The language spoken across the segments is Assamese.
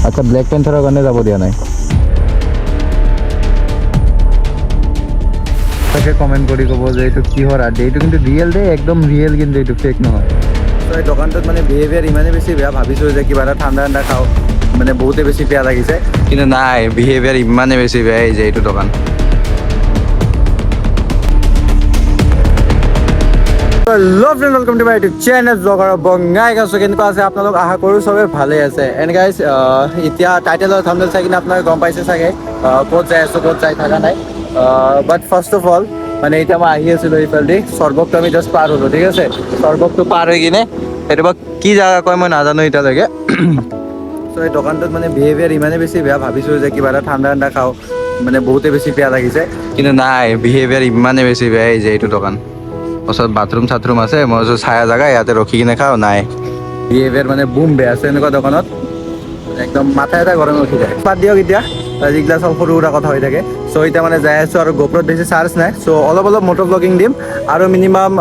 আচ্ছা ব্লেক পেন্থাৰৰ কাৰণে যাব দিয়া নাই। তাকে কমেণ্ট কৰি ক'ব যে এইটো কিহৰ আড্ডি, এইটো কিন্তু ৰিয়েল দেই, একদম ৰিয়েল, কিন্তু এইটো ফেক নহয়। ত' এই দোকানটোত মানে বিহেভিয়াৰ ইমানেই বেছি বেয়া, ভাবিছোঁ যে কিবা এটা ঠাণ্ডা ঠাণ্ডা খাওঁ, মানে বহুতে বেছি বেয়া লাগিছে, কিন্তু নাই, বিহেভিয়াৰ ইমানেই বেছি বেয়া যে এইটো দোকান। Hello' friend, welcome to my YouTube channel blogger Bongai guys. কেনেকুৱা আছে আপোনালোক? আশা কৰোঁ চবে ভালে আছে। এণ্ড গাইজ এতিয়া টাইটেলৰ থাম্বনেইল চাই কিনে আপোনালোকে গম পাইছে চাগে ক'ত যাই আছোঁ, ক'ত যাই থকা নাই। বাট ফাৰ্ষ্ট অফ অল মানে এতিয়া মই আহি আছিলোঁ এইফালেদি, স্বৰ্গকটো আমি জাষ্ট পাৰ হ'লোঁ, ঠিক আছে। স্বৰ্গকটো পাৰ হৈ কিনে সেইটো বা কি জেগা কয় মই নাজানো এতিয়ালৈকে। চ' এই দোকানটোত মানে বিহেভিয়াৰ ইমানেই বেছি বেয়া, ভাবিছোঁ যে কিবা এটা ঠাণ্ডা ঠাণ্ডা খাওঁ, মানে বহুতে বেছি বেয়া লাগিছে, কিন্তু নাই, বিহেভিয়াৰ ইমানেই বেছি বেয়া যে এইটো দোকান। ওচৰত বাথৰুম চাথৰুম আছে, মই ভাবিছোঁ চায়া জেগা ইয়াতে ৰখি কিনে খাওঁ, নাই, বিহেভিয়াৰ মানে বুম বেয়া আছে এনেকুৱা দোকানত, একদম মাথা এটা গৰম উঠি যায়। বাদ দিয়ক এতিয়া, যিগিলা চব সৰু সুৰা কথা হৈ থাকে। চ' এতিয়া মানে যাই আছোঁ আৰু গোপ্ৰত বেছি চাৰ্জ নাই, চ' অলপ মটৰ ব্লগিং দিম আৰু মিনিমাম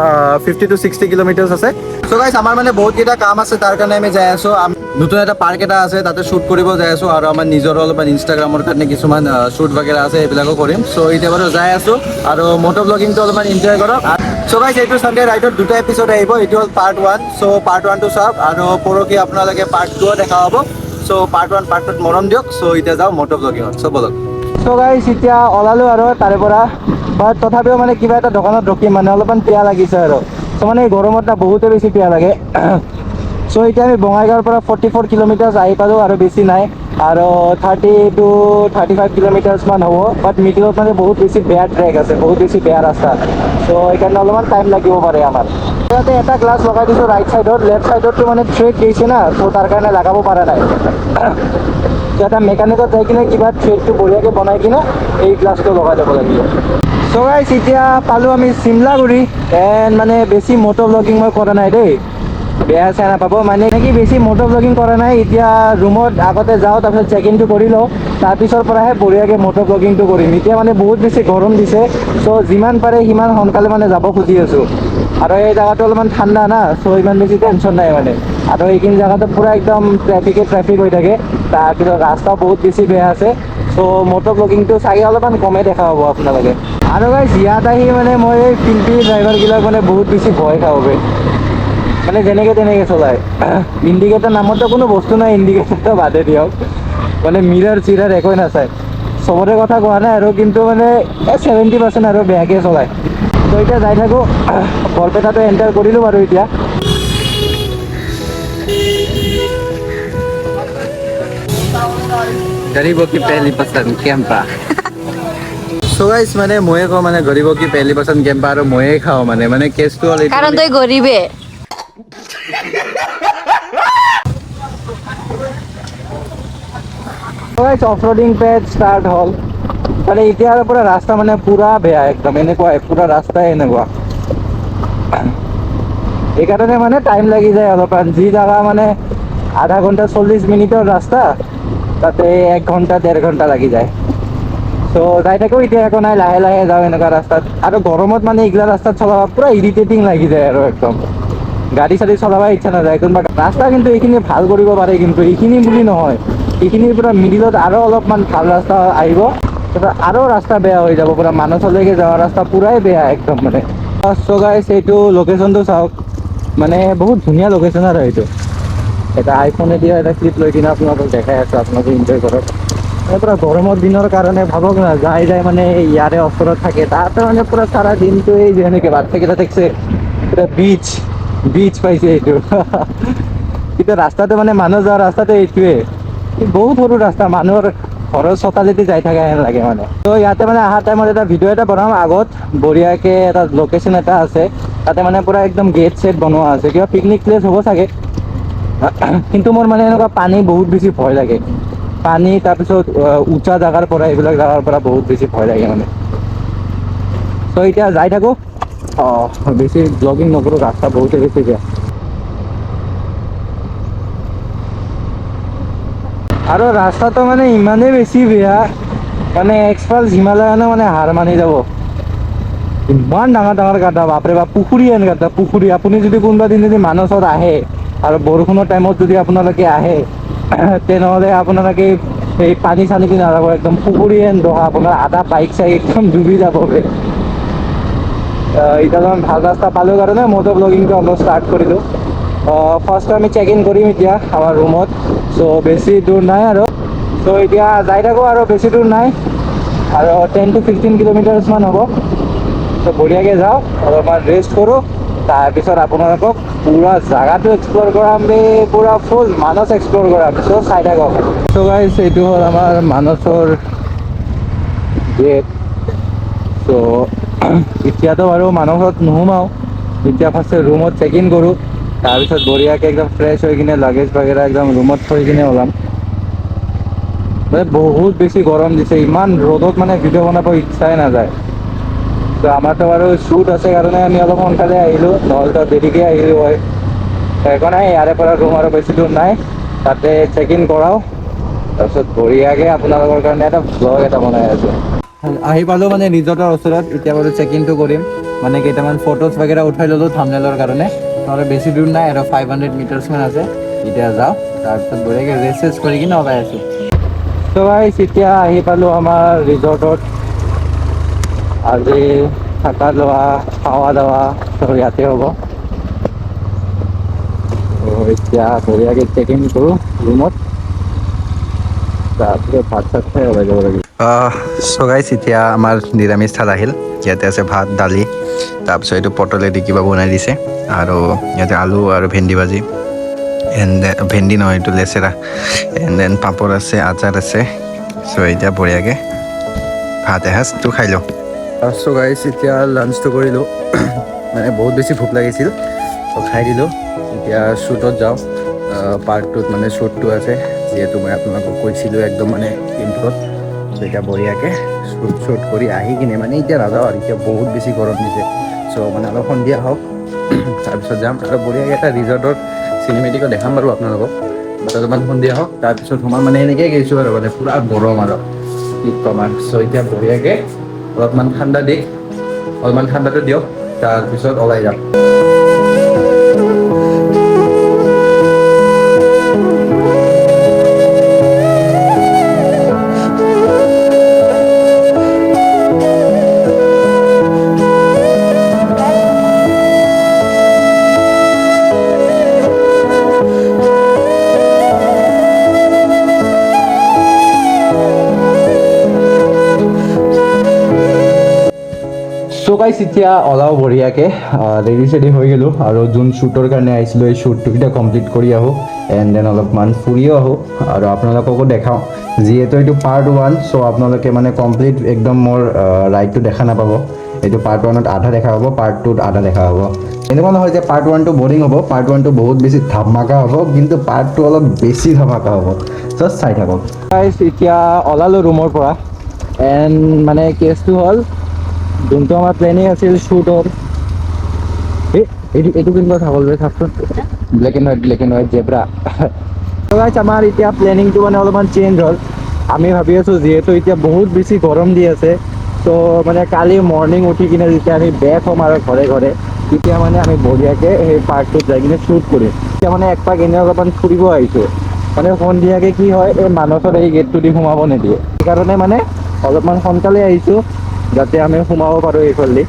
50 to 60 কিলোমিটাৰ্ছ আছে। চ' গাইছ আমাৰ মানে বহুতকেইটা কাম আছে, তাৰ কাৰণে আমি যাই আছোঁ। নতুন এটা পাৰ্ক এটা আছে, তাতে শ্বুট কৰিব যাই আছোঁ, আৰু আমাৰ নিজৰো অলপমান ইনষ্টাগ্ৰামৰ কাৰণে কিছুমান শ্বুট বাগেৰা আছে, সেইবিলাকো কৰিম। চ' এতিয়া বাৰু যাই আছোঁ আৰু মটৰ ব্লগিংটো অলপমান এনজয় কৰক। চ' গাইছ এইটো ছানডে ৰাইডত দুটা এপিছড আহিব, এইটো হ'ল পাৰ্ট 1। চ' পাৰ্ট 1টো চাওক, আৰু পৰহি আপোনালোকে পাৰ্ট 2 দেখা হ'ব। চ' পাৰ্ট 1 পাৰ্ট 2ত মৰম দিয়ক। চ' এতিয়া যাওঁ মটৰ ব্লগিঙত, চ' বলক। চ' গাইছ এতিয়া ওলালোঁ আৰু তাৰে পৰা, বাট তথাপিও মানে কিবা এটা দোকানত ৰখিম, মানে অলপমান পিয়াহ লাগিছে আৰু। চ' মানে এই গৰমত না বহুতে বেছি পিয়াহ লাগে। চ' এতিয়া আমি বঙাইগাঁৱৰ পৰা 44 কিলোমিটাৰ্ছ আহি পালোঁ, আৰু বেছি নাই, আৰু 30 to 35 কিলোমিটাৰ্ছ মান হ'ব। বাট মিডিলত মানে বহুত বেছি বেয়া ট্ৰেক আছে, বহুত বেছি বেয়া ৰাস্তা। চ' সেইকাৰণে অলপমান টাইম লাগিব পাৰে আমাৰ। ইয়াতে এটা গ্লাছ লগাই দিছোঁ ৰাইট চাইডত, লেফ্ট চাইডতটো মানে থ্ৰেড দিছে না, চ' তাৰ কাৰণে লগাব পৰা নাই। এটা মেকানিকত যাই কিনে কিবা থ্ৰেডটো বঢ়িয়াকৈ বনাই কিনে এই গ্লাছটো লগাই ল'ব লাগিব। চ' গাইছ এতিয়া পালোঁ আমি চিমলাগুৰি। এণ্ড মানে বেছি মটৰ ব্লগিং মই কৰা নাই দেই, বেয়া চেয়া নাপাব, মানে কি বেছি মটৰ ব্লগিং কৰা নাই। এতিয়া ৰুমত আগতে যাওঁ, তাৰপিছত চেক ইনটো কৰি লওঁ, তাৰপিছৰ পৰাহে বঢ়িয়াকৈ মটৰ ব্লগিংটো কৰিম। এতিয়া মানে বহুত বেছি গৰম দিছে, চ' যিমান পাৰে সিমান সোনকালে মানে যাব খুজি আছোঁ। আৰু এই জেগাটো অলপমান ঠাণ্ডা না, চ' ইমান বেছি টেনশ্যন নাই মানে। আৰু এইখিনি জেগাটো পূৰা একদম ট্ৰেফিক হৈ থাকে, তাৰপিছত ৰাস্তাও বহুত বেছি বেয়া আছে। চ' মটৰ ব্লগিংটো চাগে অলপমান কমেই দেখা পাব আপোনালোকে। আৰু গাইছ ইয়াত আহি মানে মই এই পিলপিলি ড্ৰাইভাৰগিলাক মানে বহুত বেছি ভয় খাওঁ বে, মানে যেনেকে তেনেকে চলায়। ইণ্ডিকেটাৰ নামতো কোনো বস্তু নাই, ইণ্ডিকেটাৰটো বাদে দিয়ক, মানে মিৰাৰ চিৰাৰ একোৱে নাচায়। চবৰে কথা কোৱা নাই আৰু, কিন্তু মানে 70% আৰু বেয়াকৈ চলায়। ত' এতিয়া যাই থাকোঁ, বৰপেটাটো এণ্টাৰ কৰিলোঁ বাৰু এতিয়া। গৰিবো কি পেহলি পছন্দ কেম্পা। চ' গাইছ মানে ময়ে কওঁ, মানে গৰিবো কি পেহলি পছন্দ কেম্পা, আৰু ময়ে খাওঁ মানে কেছটো হ'ল এইটো। কাৰণ তই গৰিবে। অফ ৰডিং পেজ ষ্টাৰ্ট হ'ল, মানে এতিয়া পৰা ৰাস্তা মানে পুৰা বেয়া, একদম এনেকুৱাই পুৰা ৰাস্তাই এনেকুৱা। সেইকাৰণে মানে টাইম লাগি যায় অলপমান, যি জেগা মানে আধা ঘণ্টা 40 মিনিটৰ ৰাস্তা, তাতে 1 ঘণ্টা 1.5 ঘণ্টা লাগি যায়। চ' যাই থাকোঁ এতিয়া, একো নাই, লাহে লাহে যাওঁ এনেকুৱা ৰাস্তাত। আৰু গৰমত মানে এইগিলা ৰাস্তাত চলাব পূৰা ইৰিটেটিং লাগি যায় আৰু একদম, গাড়ী চাড়ী চলাব ইচ্ছা নাযায়। কোনোবা ৰাস্তা কিন্তু এইখিনি ভাল কৰিব পাৰে, কিন্তু এইখিনি বুলি নহয়, এইখিনিৰ পৰা মিডিলত আৰু অলপমান ভাল ৰাস্তা আহিব, আৰু ৰাস্তা বেয়া হৈ যাব, পূৰা মানচলৈকে যোৱা ৰাস্তা পূৰাই বেয়া একদম মানে। চ' গাইছ এইটো লোকেশ্যনটো চাওক, মানে বহুত ধুনীয়া লোকেশ্যন আৰু এইটো। এটা আইফোনেদি এটা ক্লিপ লৈ কিনে আপোনালোকক দেখাই আছোঁ, আপোনালোকে এনজয় কৰক। পূৰা গৰমৰ দিনৰ কাৰণে ভাবক না, যাই মানে ইয়াৰে ওচৰত থাকে, তাতে মানে পূৰা চাৰা দিনটো এই যেনেকৈ বাচ্চাকেইটা থাকছে, পূৰা বিচ পাইছে এইটো। কিন্তু ৰাস্তাটো মানে মানুহ যোৱা ৰাস্তাটো এইটোৱে, বহুত সৰু ৰাস্তা, মানুহৰ ঘৰৰ চোতালেদি যাই থকা হেন লাগে মানে। ত' ইয়াতে মানে অহা টাইমত এটা ভিডিঅ' এটা বনাম, আগত বঢ়িয়াকৈ এটা লোকেশ্যন এটা আছে, তাতে মানে পূৰা একদম গেট চেট বনোৱা আছে, কিবা পিকনিক প্লেচ হ'ব চাগে। কিন্তু মোৰ মানে এনেকুৱা পানী বহুত বেছি ভয় লাগে, পানী, তাৰপিছত উঁচা জেগাৰ পৰা, এইবিলাক জেগাৰ পৰা বহুত বেছি ভয় লাগে মানে। চ' এতিয়া যাই থাকোঁ, বেছি ব্লগিং নকৰোঁ, ৰাস্তা বহুতে বেছি বেয়া। আৰু ৰাস্তাটো মানে ইমানেই বেছি বেয়া, মানে এক্সপালছ হিমালয়ানো মানে হাৰ মানি যাব। ইমান ডাঙৰ ডাঙৰ গাদ্দা, বাপৰে বাপ, পুখুৰী হেন গাদ্দা, পুখুৰী। আপুনি যদি কোনোবা দিন যদি মানসত আহে, আৰু বৰষুণৰ টাইমত যদি আপোনালোকে আহে, তেনেহ'লে আপোনালোকে এই পানী চানী কি নাযাব, একদম পুখুৰী হেন দহা, আপোনাৰ আধা বাইক চাইক একদম ডুবি যাব। এতিয়া মই ভাল ৰাস্তা পালোঁ কাৰণে মটৰ ব্লগিংটো অলপ ষ্টাৰ্ট কৰিলোঁ। ফাৰ্ষ্ট আমি চেক ইন কৰিম এতিয়া আমাৰ ৰুমত, চ' বেছি দূৰ নাই আৰু। চ' এতিয়া যাই থাকোঁ আৰু বেছি দূৰ নাই আৰু 10 to 15 কিলোমিটাৰ্ছমান হ'ব। চ' বঢ়িয়াকৈ যাওঁ, অলপমান ৰেষ্ট কৰোঁ, তাৰপিছত আপোনালোকক পুৰা জাগাটো এক্সপ্ল'ৰ কৰাম বে, পুৰা ফুল মানস এক্সপ্ল'ৰ কৰাম। চ' চাই থাকক। চ' গাইছ, এইটো হ'ল আমাৰ মানসৰ গেট। চ' এতিয়াতো বাৰু মানসত নোসোমাওঁ, এতিয়া ফাৰ্ষ্টে ৰুমত চেক ইন কৰোঁ, তাৰপিছত বঢ়িয়াকৈ একদম ফ্ৰেছ হৈ কিনে লাগেজ বাগেৰা একদম ৰুমত থৈ কিনে ওলাম। মানে বহুত বেছি গৰম দিছে, ইমান ৰ'দত মানে ভিডিঅ' বনাব ইচ্ছাই নাযায়। ত' আমাৰতো বাৰু শ্বুট আছে কাৰণে আমি অলপ সোনকালে আহিলোঁ, নহ'লেতো দেৰিকৈ আহিলোঁ হয়। একো নাই, ইয়াৰে পৰা ৰুম আৰু বেছি দূৰ নাই, তাতে চেক ইন কৰাওঁ, তাৰপিছত বঢ়িয়াকৈ আপোনালোকৰ কাৰণে এটা ব্লগ এটা বনাই আছোঁ। আহি পালোঁ মানে ৰিজৰ্টৰ ওচৰত, এতিয়া বাৰু চেক ইনটো কৰিম, মানে কেইটামান ফটোজ বাগেৰা উঠাই ল'লোঁ থাম্বনেইলৰ কাৰণে। নহ'লে বেছি দূৰ নাই আৰু 500 মিটাৰ্ছমান আছে। এতিয়া যাওঁ, তাৰপিছত বঢ়িয়াকৈ ৰেষ্ট চেষ্ট কৰি কিনে ওলাই আছোঁ। চ' গাইছ, এতিয়া আহি পালোঁ আমাৰ ৰিজৰ্টত। আজি থাকা লোৱা খাৱা দাৱা চব ইয়াতে হ'ব। এতিয়া বঢ়িয়াকৈ চেক ইন কৰোঁ ৰুমত, তাৰপিছত ভাত চাত খাই ওলাই যাব লাগিব। চ' গাইছ, এতিয়া আমাৰ নিৰামিষ থাল আহিল। ইয়াতে আছে ভাত দালি, তাৰপিছত এইটো পটলেদি কিবা বনাই দিছে, আৰু ইয়াতে আলু আৰু ভেন্দি ভাজি, এণ্ড দেন ভেন্দি নহয় এইটো লেচেৰা, এণ্ড দেন পাপৰ আছে, আচাৰ আছে। চ' এতিয়া বঢ়িয়াকৈ ভাত এসাঁজটো খাই লওঁ। চ' গাইছ, এতিয়া লাঞ্চটো কৰিলোঁ, মানে বহুত বেছি ভোক লাগিছিল, চ' খাই দিলোঁ। এতিয়া শ্বুটত যাওঁ, পাৰ্ট 2ত মানে শ্বুটটো আছে, যিহেতু মই আপোনালোকক কৈছিলোঁ একদম মানে ইণ্ট্ৰ'ত। চ' এতিয়া বঢ়িয়াকৈ শ্বুট কৰি আহি কিনে মানে এতিয়া নাযাওঁ আৰু, এতিয়া বহুত বেছি গৰম দিছে। চ' মানে অলপ সন্ধিয়া হওক, তাৰপিছত যাম আৰু বঢ়িয়াকৈ এটা ৰিজৰ্টৰ চিনেমেটিকো দেখাম বাৰু আপোনালোকক। অলপমান সন্ধিয়া হওক, তাৰপিছত সোমাম, মানে এনেকৈ গৈছোঁ আৰু মানে পূৰা গৰম আৰু কি ক'ম আৰু। চ' এতিয়া বঢ়িয়াকৈ অলপমান ঠাণ্ডা দিক, অলপমান ঠাণ্ডাটো দিয়ক, তাৰপিছত ওলাই যাম। চ' গাইছ, এতিয়া ওলাও বঢ়িয়াকৈ, ৰেডি চেডি হৈ গ'লোঁ, আৰু যোন শ্বুটৰ কাৰণে আহিছিলোঁ এই শ্বুটটো এতিয়া কমপ্লিট কৰি আহোঁ, এণ্ড দেন অলপমান ফুৰিও আহোঁ আৰু আপোনালোককো দেখাওঁ। যিহেতু এইটো পাৰ্ট 1, চ' আপোনালোকে মানে কমপ্লিট একদম মোৰ ৰাইডটো দেখা নাপাব। এইটো পাৰ্ট 1ত আধা দেখা হ'ব, পাৰ্ট 2ত আধা দেখা হ'ব। এনেকুৱা নহয় যে পাৰ্ট 1টো বৰিং হ'ব, পাৰ্ট 1টো বহুত বেছি ধামাকা হ'ব, কিন্তু পাৰ্ট 2 অলপ বেছি ধামাকা হ'ব। জাষ্ট চাই থাকক। গাইছ, এতিয়া ওলালোঁ ৰুমৰ পৰা, এণ্ড মানে কেছটো হ'ল, যোনটো আমাৰ প্লেনিং আছিল শ্বুটৰ, এইটো কিন্তু থাকল থাকচোন, ব্লেক এণ্ড হোৱাইট জেব্ৰা। আমাৰ এতিয়া প্লেনিংটো মানে অলপমান চেঞ্জ হ'ল। আমি ভাবি আছোঁ যিহেতু এতিয়া বহুত বেছি গৰম দি আছে, চ' মানে কালি মৰ্ণিং উঠি কিনে যেতিয়া আমি বেক হ'ম আৰু ঘৰে ঘৰে, তেতিয়া মানে আমি বঢ়িয়াকৈ সেই পাৰ্কটোত যাই কিনে শ্বুট কৰিম। এতিয়া মানে একপাক এনেই অলপমান ফুৰিব আহিছোঁ, মানে সন্ধিয়াকৈ কি হয়, এই মানসৰ এই গেটটো দি সোমাব নিদিয়ে, সেইকাৰণে মানে অলপমান সোনকালে আহিছোঁ, যাতে আমি সোমাব পাৰোঁ এইফালেদি।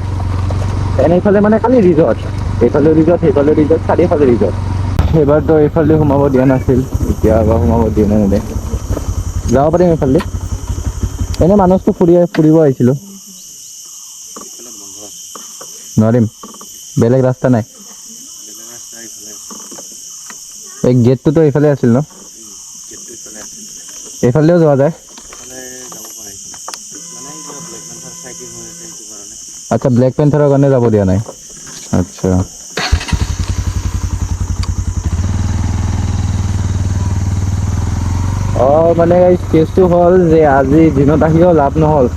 এইফালে মানে খালি ৰিজৰ্ট, এইফালে ৰিজৰ্ট, সেইফালে ৰিজৰ্ট, চাৰিওফালে ৰিজৰ্ট। সেইবাৰতো এইফালে সোমাব দিয়া নাছিল, এতিয়া আকৌ সোমাব দিয়ে নে নিদিয়ে। যাব পাৰিম এইফালেদি, এনেই মানসটো ফুৰিব আহিছিলোঁ। নোৱাৰিম, বেলেগ ৰাস্তা নাই। এই গেটটোতো এইফালে আছিল ন? এইফালেও যোৱা যায়। আচ্ছা, ব্লেক পেন্থাৰৰ কাৰণে যাব দিয়া নাই। আচ্ছা, মানে কেছটো হ'ল যে আজি দিনত আহিও লাভ নহ'ল,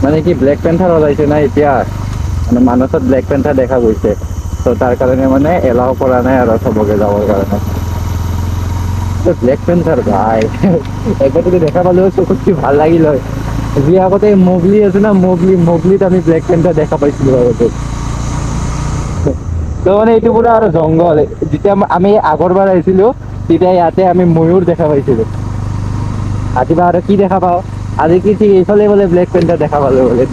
মানে কি ব্লেক পেন্থাৰ ওলাইছে না এতিয়া, মানে মানসত ব্লেক পেন্থাৰ দেখা গৈছে, ত' তাৰ কাৰণে মানে এলাও কৰা নাই আৰু চবকে যাবৰ কাৰণে। ব্লেক পেন্থাৰ ভাই, একবাৰ যদি দেখা পালো হয় চকুত কি ভাল লাগিল হয়। যি আগতে মগলী আছে না, মগলীত আমি ব্লেক পেন্থাৰ দেখা পাইছিলোঁ আগতে। ত' মানে এইটো পুৰা আৰু জংঘল, যেতিয়া আমি আগৰবাৰ আহিছিলোঁ তেতিয়া ইয়াতে আমি ময়ূৰ দেখা পাইছিলোঁ। আজি বা আৰু কি দেখা পাওঁ, আজি কি ঠিক এইফালে বোলে ব্লেক পেন্থাৰ দেখা পালোঁ বোলে।